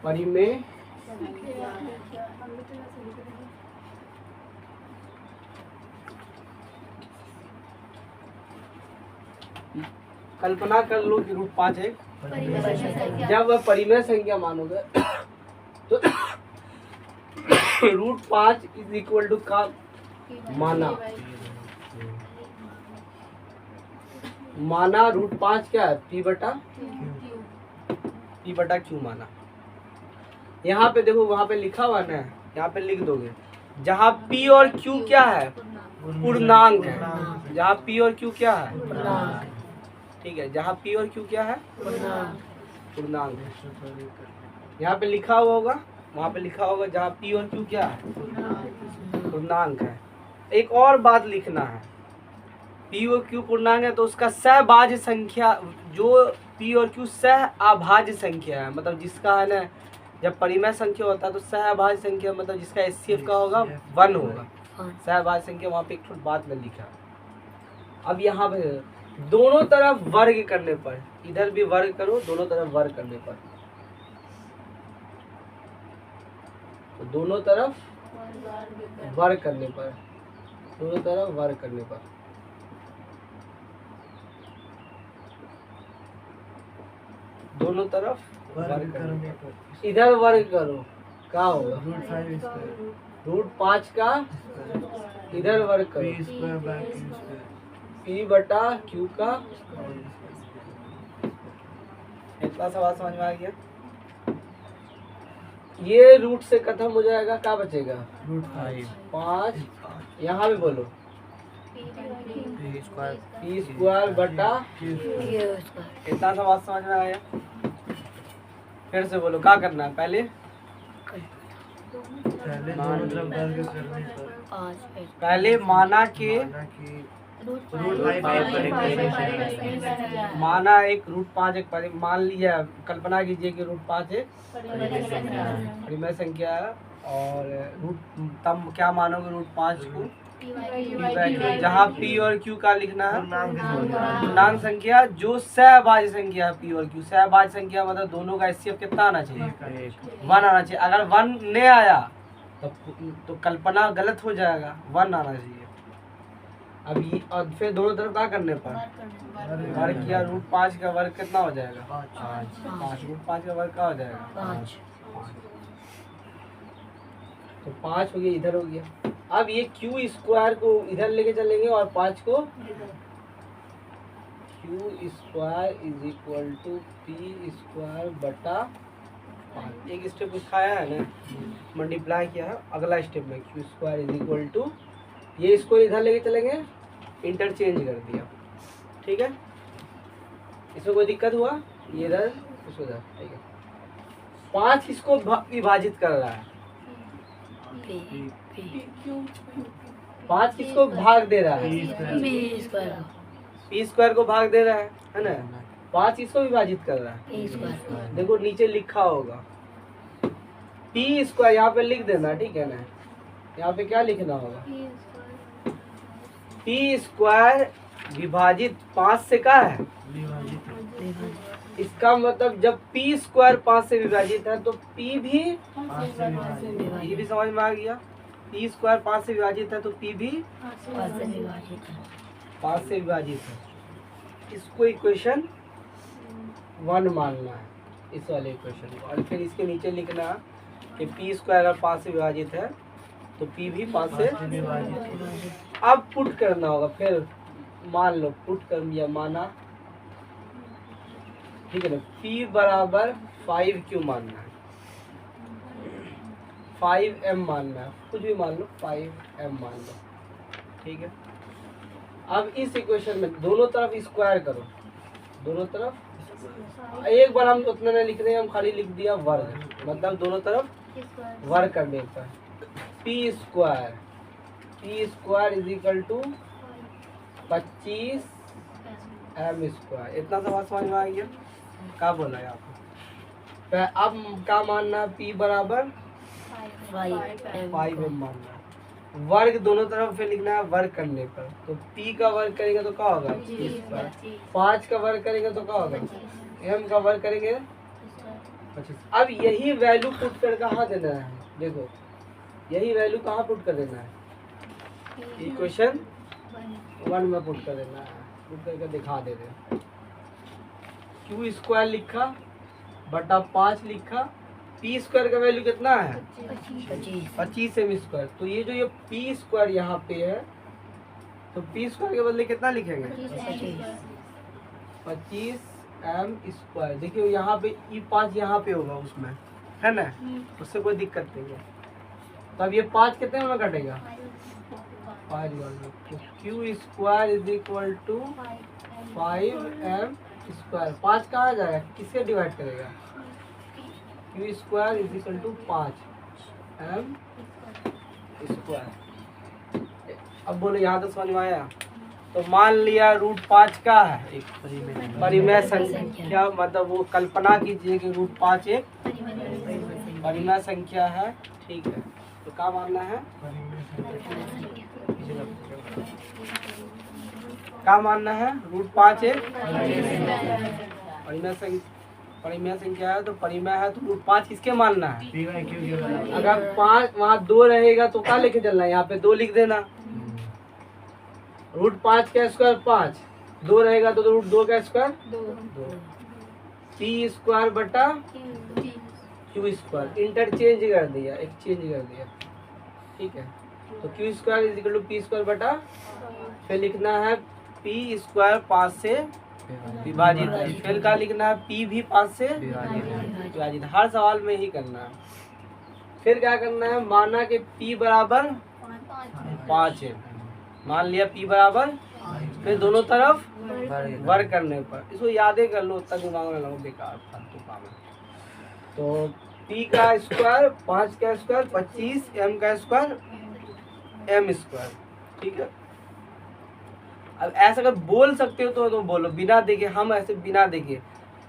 परिमेय कल्पना कर लो कि रूट 5 एक जब वह परिमेय संख्या मानोगे तो रूट 5 इज इक्वल टू का माना रूट 5 क्या है पी बटा क्यू माना। यहाँ पे देखो वहां पे लिखा हुआ ना, यहाँ पे लिख दोगे जहाँ पी और क्यू क्या है पूर्णांक है, जहाँ पी और क्यू क्या है ठीक है, जहाँ पी और क्यू क्या है पूर्णांक है। यहाँ पे लिखा हुआ होगा, वहाँ पे लिखा होगा जहाँ पी और क्यू क्या है पूर्णांक है। एक और बात लिखना है, पी और क्यू पूर्णांक है तो उसका सहभाज्य संख्या, जो पी और क्यू सह अभाज्य संख्या है, मतलब जिसका है ना जब परिमेय संख्या होता है तो सहभाज्य संख्या मतलब जिसका एचसीएफ का होगा 1 होगा। सहभाज्य संख्या वहाँ पे एक छोटी बात में लिखा। अब यहाँ पे दोनों तरफ वर्ग करने पर, इधर भी वर्ग करो दोनों तरफ वर्ग करने पर, तो दोनों तरफ वर्ग करने पर, दोनों तरफ वर्ग करने पर दोनों तरफ वर्ग करने पर इधर वर्ग करो क्या होगा रूट 5 का इधर वर्ग करो पी बटा क्यू का। इतना सवाल समझ में आ गया। ये रूट से खत्म हो जाएगा, क्या बचेगा रूट 5। यहाँ भी बोलो पी स्क्वायर बटा इतना सवाल समझ में आया। फिर से बोलो क्या करना है पहले माना के माना एक रूट 5 एक मान लिया, कल्पना कीजिए कि रूट 5 एक परिमेय संख्या है और रूट तब क्या मानोगे रूट 5 को जहाँ पी और क्यू का लिखना है पूर्णांक संख्या जो सहभाज्य संख्या है। पी और क्यू सहभाज्य संख्या मतलब दोनों का एचसीएफ कितना आना चाहिए 1 आना चाहिए। अगर 1 नहीं आया तो कल्पना गलत हो जाएगा, 1 आना चाहिए। अब ये और फिर दोनों तरफ क्या करने पर वर्ग किया, रूट 5 का वर्ग कितना हो जाएगा 5। रूट 5 का वर्ग क्या हो जाएगा 5। तो 5 हो गया, इधर हो गया। अब ये क्यू स्क्वायर को इधर लेके चलेंगे और 5 को Q square is equal to P square बटा 5। एक स्टेप उठाया है ना, मल्टीप्लाई किया है। अगला स्टेप में Q square is equal to ये इसको इधर लेके चलेंगे, इंटरचेंज कर दिया ठीक है। इसमें कोई दिक्कत हुआ, ये इधर इसको इधर ठीक है। 5 इसको विभाजित कर रहा है, 5 किसको भाग दे रहा है पी स्क्वायर को भाग दे रहा है ना। 5 इसको विभाजित कर रहा है, देखो नीचे लिखा होगा पी स्क्वायर, यहाँ पे लिख देना ठीक है ना। यहाँ पे क्या लिखना होगा पी स्क्वायर विभाजित 5 से क्या है इसका मतलब जब पी स्क्वायर 5 से विभाजित है तो पी भी ये भी समझ में आ गया। पी स्क्वायर 5 से विभाजित है तो पी भी 5 से विभाजित है। इसको इक्वेशन 1 मानना है, इस वाले इक्वेशन को। और फिर इसके नीचे लिखना कि पी स्क्वायर अगर 5 से विभाजित है तो पी भी 5 से विभाजित। अब पुट करना होगा, फिर मान लो पुट कर दिया माना ठीक है ना। P बराबर 5 क्यों मानना है, 5m मानना है, कुछ भी मान लो 5m मान लो ठीक है। अब इस इक्वेशन में दोनों तरफ स्क्वायर करो, दोनों तरफ एक बार हम उतना नहीं लिख रहे हैं, हम खाली लिख दिया वर्ग, मतलब दोनों तरफ वर्ग करने पर P square is equal to 25 m square. इतना सवाल समझ में आ गया, क्या बोला है आपको। अब क्या मानना है पी बराबर 5m मानना है। वर्ग दोनों तरफ पे लिखना है वर्ग करने पर, तो p का वर्ग करेंगे तो क्या होगा 5 का वर्ग करेंगे तो क्या होगा m का वर्ग करेंगे 25। अब यही वैल्यू पुट कर कहाँ देना है, देखो यही वैल्यू कहाँ पुट कर देना है, इक्वेशन 1 में पुट कर देना है। पुट करके दिखा दे रहे, क्यू स्क्वायर लिखा बटा 5 लिखा, पी स्क्वायर का वैल्यू कितना है 25 एम स्क्वायर। तो ये जो ये पी स्क्वायर यहाँ पे है, तो पी स्क्वायर के बदले कितना लिखेंगे 25 एम स्क्वायर। देखिए यहाँ पे E5 यहाँ पे होगा उसमें, है ना, उससे कोई दिक्कत नहीं है। तो अब ये 5 कितने में कटेगा 5 में, तो Q square is equal to 5m square. 5 कहाँ जाएगा, किससे डिवाइड करेगा, Q square is equal to 5m square. अब बोलो यहाँ तो समझ में आया। तो मान लिया √5 का है एक परिमेय संख्या, मतलब वो कल्पना कीजिए कि √5 एक परिमेय संख्या है, ठीक है। तो क्या मानना है, क्या मानना है, √5 एक परिमेय संख्या है। तो परिमेय है तो √5 किसके मानना है, अगर 5 वहाँ 2 रहेगा तो क्या लेके चलना है, यहाँ पे 2 लिख देना। √5 का स्क्वायर 5, 2 रहेगा तो √2 का स्क्वायर 2, पी स्क्वायर बटा क्यू स्क्वायर, इंटरचेंज कर दिया, एक्सचेंज कर दिया, ठीक है। तो Q square is equal to P square बटा, फिर लिखना है पी स्क्वायर 5 से विभाजित है, फिर क्या लिखना है पी भी 5 से विभाजित। हर सवाल में ही करना है। फिर क्या करना है, माना कि पी बराबर 5 है, मान लिया पी बराबर, फिर दोनों तरफ वर्ग करने पर, इसको यादें कर लो, उतना दिमाग में लगाओ, बेकार फालतू काम है। तो पी का स्क्वायर 5 का स्क्वायर 25, एम का स्क्वायर एम स्क्वायर, ठीक है। अब ऐसा अगर बोल सकते हो तो बोलो, बिना देखे, हम ऐसे बिना देखे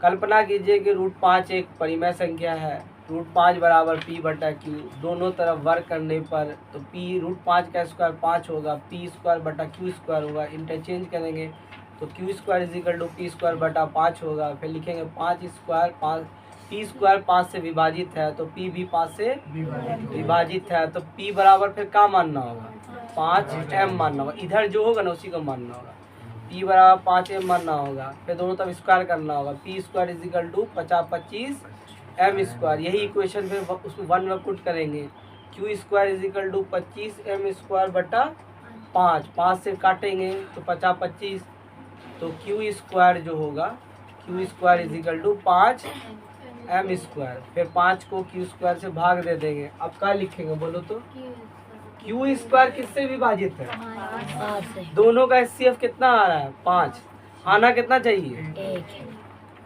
कल्पना कीजिए कि √5 एक परिमेय संख्या है, √5 बराबर पी बटा क्यू, दोनों तरफ वर्ग करने पर तो पी √5 का स्क्वायर 5 होगा, पी स्क्वायर बटा क्यू स्क्वायर होगा, इंटरचेंज करेंगे तो Q square is equal to P square बटा 5 होगा, फिर लिखेंगे 5 स्क्वायर 5, पी स्क्वायर 5 से विभाजित है तो पी भी 5 से विभाजित है, तो पी बराबर फिर क्या मानना होगा 5m मानना होगा, इधर जो होगा ना उसी को मानना होगा, पी बराबर 5m मानना होगा, फिर दोनों तरफ स्क्वायर करना होगा, P square is equal to 25 M square. यही इक्वेशन फिर उसमें 1 में पुट करेंगे, Q square is equal to 25 M square बटा 5 से काटेंगे तो 25, तो क्यू स्क्वायर जो होगा, Q square is equal to 5 M square, फिर 5 को क्यू स्क्वायर से भाग दे देंगे। अब क्या लिखेंगे बोलो तो, क्यू स्क्वायर किससे विभाजित है, दोनों का HCF कितना आ रहा है 5, आना कितना चाहिए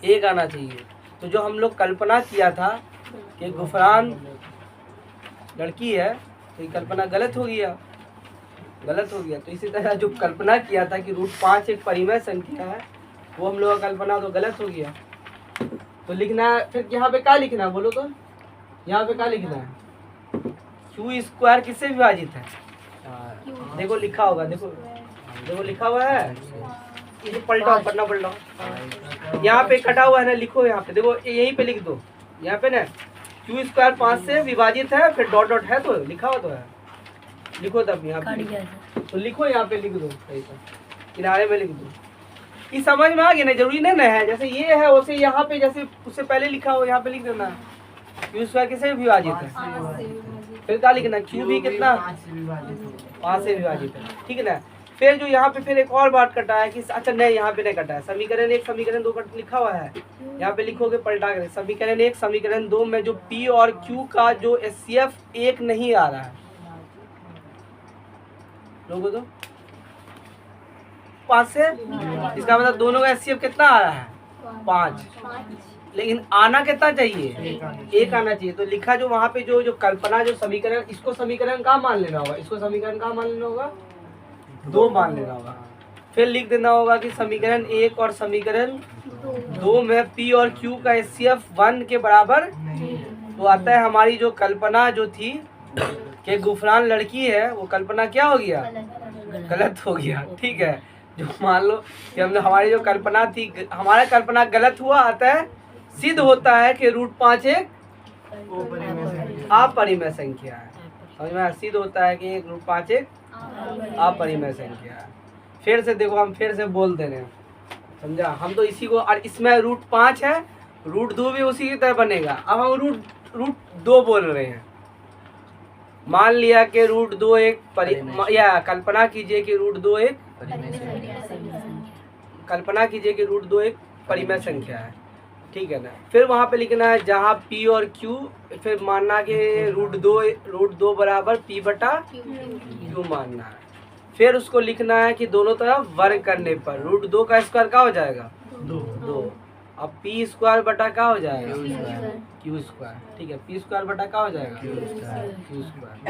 1 आना चाहिए। तो जो हम लोग कल्पना किया था कि गुफरान लड़की है, तो ये कल्पना गलत हो गया, गलत हो गया। तो इसी तरह जो कल्पना किया था कि √5 एक परिमेय संख्या है, वो हम लोग का कल्पना तो गलत हो गया। तो लिखना है फिर यहाँ पे क्या लिखना है बोलो तो, यहाँ पे क्या लिखना है, क्यू स्क्वायर किससे विभाजित है, देखो लिखा होगा, देखो लिखा हुआ है, इसे पलटाओ, पढ़ना पलटाओ, यहाँ पे कटा हुआ है ना, लिखो यहाँ पे, देखो यहीं पे लिख दो, यहाँ पे ना क्यू स्क्वायर 5 से विभाजित है, फिर डॉट डॉट है तो लिखा हुआ तो है, लिखो तब यहाँ पे, तो लिखो यहाँ पे लिख दो, किनारे में लिख दो। ये समझ में आ गया ना, जरूरी नहीं ना है, जैसे ये है वैसे यहाँ पे जैसे उससे पहले लिखा हो यहाँ पे लिख देना, क्यू स्क्वायर किससे विभाजित है, फिर क्या लिखना, क्यू भी कितना 5 से विभाजित है, ठीक है ना। फिर जो यहाँ पे फिर एक और बात कटा है कि अच्छा नहीं, यहाँ पे नहीं कटा है, समीकरण 1 समीकरण 2 कट लिखा हुआ है, यहाँ पे लिखोगे पलटा कर, समीकरण 1 समीकरण 2 में जो पी और क्यू का जो HCF 1 नहीं आ रहा है, लोगों तो 5 से, इसका मतलब दोनों का HCF कितना आ रहा है 5, लेकिन आना कितना चाहिए 1 आना चाहिए। तो लिखा जो वहाँ पे जो कल्पना जो समीकरण, इसको समीकरण कहाँ मान लेना होगा, इसको समीकरण कहाँ मान लेना होगा 2 मान लेना होगा। फिर लिख देना होगा कि समीकरण 1 और समीकरण 2 में पी और क्यू का HCF 1 के बराबर, तो आता है हमारी जो कल्पना जो थी कि गुफरान लड़की है, वो कल्पना क्या हो गया गलत हो गया, ठीक है। जो मान लो कि हमने हमारी जो कल्पना थी, हमारा कल्पना गलत हुआ, आता है सिद्ध होता है कि रूट 5 एक अपरिमेय संख्या है। समझ में आया? सिद्ध होता है कि रूट 5 एक अपरिमेय संख्या है। फिर से देखो, हम फिर से बोल दे रहे हैं, समझा? हम तो इसी को, और इसमें रूट 5 है, रूट 2 भी उसी की तरह बनेगा। अब हम रूट 2 बोल रहे हैं। मान लिया कि रूट 2 एक या कल्पना कीजिए कि रूट 2 एक परिमेय संख्या है, ठीक है ना? फिर वहाँ पे लिखना है जहाँ P और Q, फिर मानना कि रूट 2 बराबर P बटा Q मानना है। फिर उसको लिखना है कि दोनों तरफ वर्ग करने पर रूट 2 का स्क्वायर क्या हो जाएगा? 2। अब P स्क्वायर बटा क्या हो जाएगा? Q स्क्वायर, ठीक है? P स्क्वायर बटा क्या हो जाएगा? Q स्क्वायर,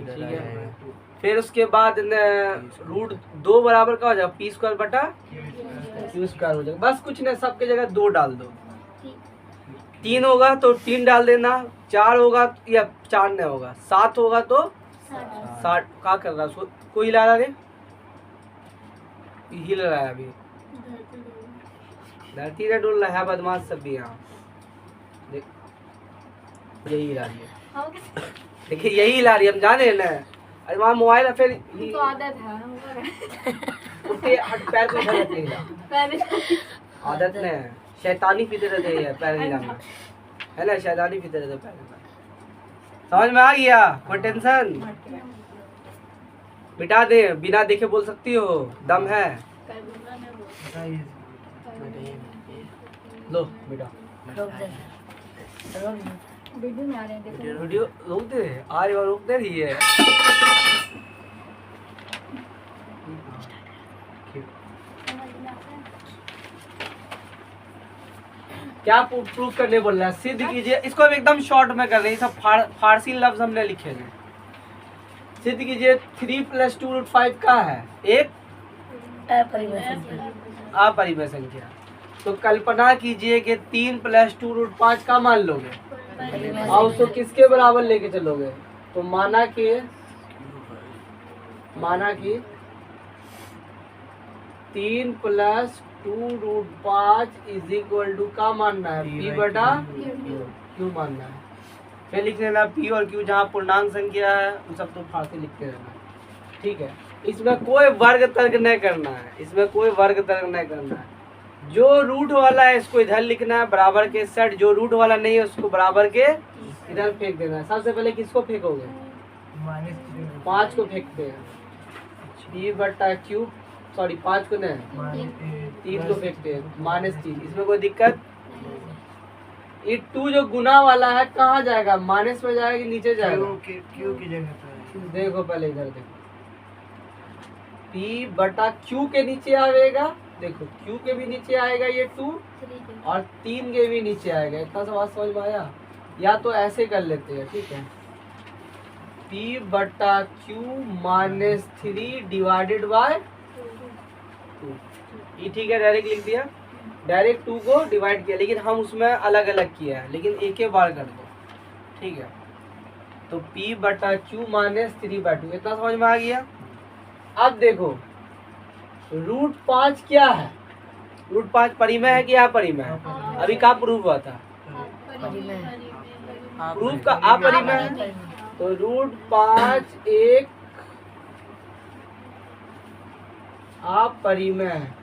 ठीक है? फिर उसके बाद रूट 2 बराबर क्या हो जाएगा? P स्क्वायर बटा Q स्क्वायर हो जाएगा। बस कुछ नहीं, सबके जगह 2 डाल दो। 3 होगा तो 3 डाल देना, 4 होगा या 4 नहीं होगा, 7 होगा तो 60। क्या कर रहा है उसको? कोई हिला रहा है? हिल रहा है अभी, धरती ने डोल रहा है। बदमाश सब भी यहाँ देख, यही हिला रही है, देखिए यही हिला रही है, हम जाने ना। अरे वहाँ मोबाइल है, फिर तो आदत है उसके हट पैर को इधर रखते हिला, आदत नहीं है, शैतानी फितरत है पैर हिलाना, है ना? शैतानी फितरत है पैर हिलाना। समझ में आ गया? कोई टेंशन? मिटा दे, बिना देखे बोल सकती हो, दम है? लो बेटा, वीडियो रोक दे, आज और रोक दे रही है। क्या प्रूव करने बोल रहा है? सिद्ध कीजिए। इसको हम एकदम शॉर्ट में कर रहे हैं, सब फारसी लफ्ज हमने लिखे हैं। सिद्ध कीजिए 3 + 2 √ 5 का है एक अपरिमेय संख्या। तो कल्पना कीजिए कि 3 + 2 √ 5 का मान लोगे और उसको किसके बराबर लेके चलोगे? तो माना कि 3 + 2 √ 5 = का मानना है P बटा Q मानना है। फिर लिख लेना P और Q जहाँ पूर्णांक संख्या है उन सब तो फारसी लिखते रहना, ठीक है? इसमें कोई वर्ग तर्क नहीं करना है, इसमें कोई वर्ग तर्क नहीं करना है। जो रूट वाला है इसको इधर लिखना है बराबर के सेट, जो रूट वाला नहीं है उसको बराबर के इधर फेंक देना है। सबसे पहले किसको फेंकोगे? 5 को फेंकते हैं, P बटा Q, सॉरी 5 को नहीं 3 को फेंकते हैं, -3। इसमें कोई दिक्कत? ये 2 जो गुना वाला है कहाँ जाएगा? माइनस में जाएगा कि नीचे जाएगा? Q की जगह। देखो पहले इधर देखो, P बटा Q के नीचे आएगा, देखो Q के भी नीचे आएगा ये 2 और 3 के भी नीचे आएगा। इतना सा बात समझ में आया? या तो ऐसे कर लेते हैं, ठीक है? P बटा Q -3 डिवाइडेड बाय 2, ये ठीक है? डायरेक्ट लिख दिया, डायरेक्ट 2 को डिवाइड किया, लेकिन हम उसमें अलग अलग किया है, लेकिन एक ही बार कर दो, ठीक है? तो P बटा Q -3/2, इतना समझ में आ गया? अब देखो रूट 5 क्या है? रूट 5 परिमेय है कि अपरिमेय है? अभी क्या प्रूफ हुआ था? प्रूफ का अपरिमेय है। तो रूट 5 एक अपरिमेय है,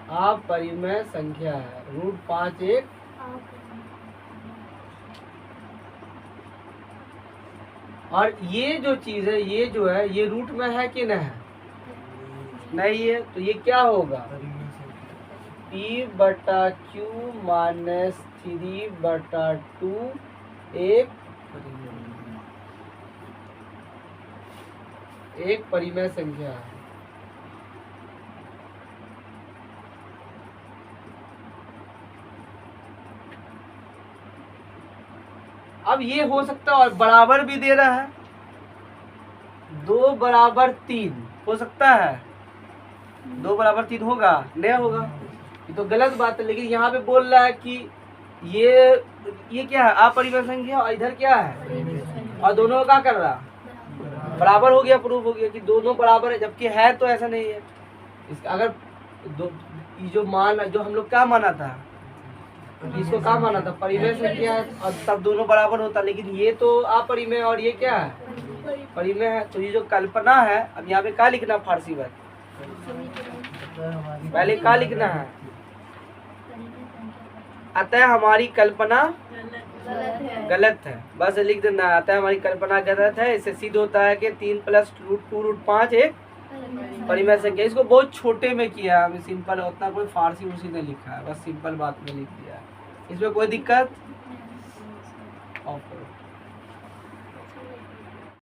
अपरिमेय संख्या है। रूट 5 एक और ये जो चीज है, ये जो है, ये रूट में है कि नहीं है? नहीं है, तो ये क्या होगा? P बटा Q -3/2 एक परिमेय संख्या है। अब ये हो सकता है और बराबर भी दे रहा है, 2 बराबर 3 हो सकता है? 2 बराबर 3 होगा? नहीं होगा, ये तो गलत बात है। लेकिन यहाँ पे बोल रहा है कि ये क्या है? अपरिमेय संख्या, और इधर क्या है? और दोनों का कर रहा बराबर हो गया, प्रूफ हो गया कि दोनों बराबर है, जबकि है तो ऐसा नहीं है। इसका अगर ये जो मान जो हम लोग क्या माना था, इसको क्या माना था, परिमेय संख्या है और तब दोनों बराबर होता, लेकिन ये तो अपरिमेय और ये क्या है, परिमेय है। तो ये जो कल्पना है, अब यहाँ पे क्या लिखना फारसी में, पहले क्या लिखना है, अतः हमारी कल्पना गलत है, बस लिख देना है, अतः हमारी कल्पना गलत है। इससे सिद्ध होता है कि 3 + √2√5 एक परिमेय संख्या। इसको बहुत छोटे में किया है, हमें सिंपल, उतना कोई फारसी उसी ने लिखा है, बस सिंपल बात में लिख दिया है, इसमें कोई दिक्कत ऑफ करो।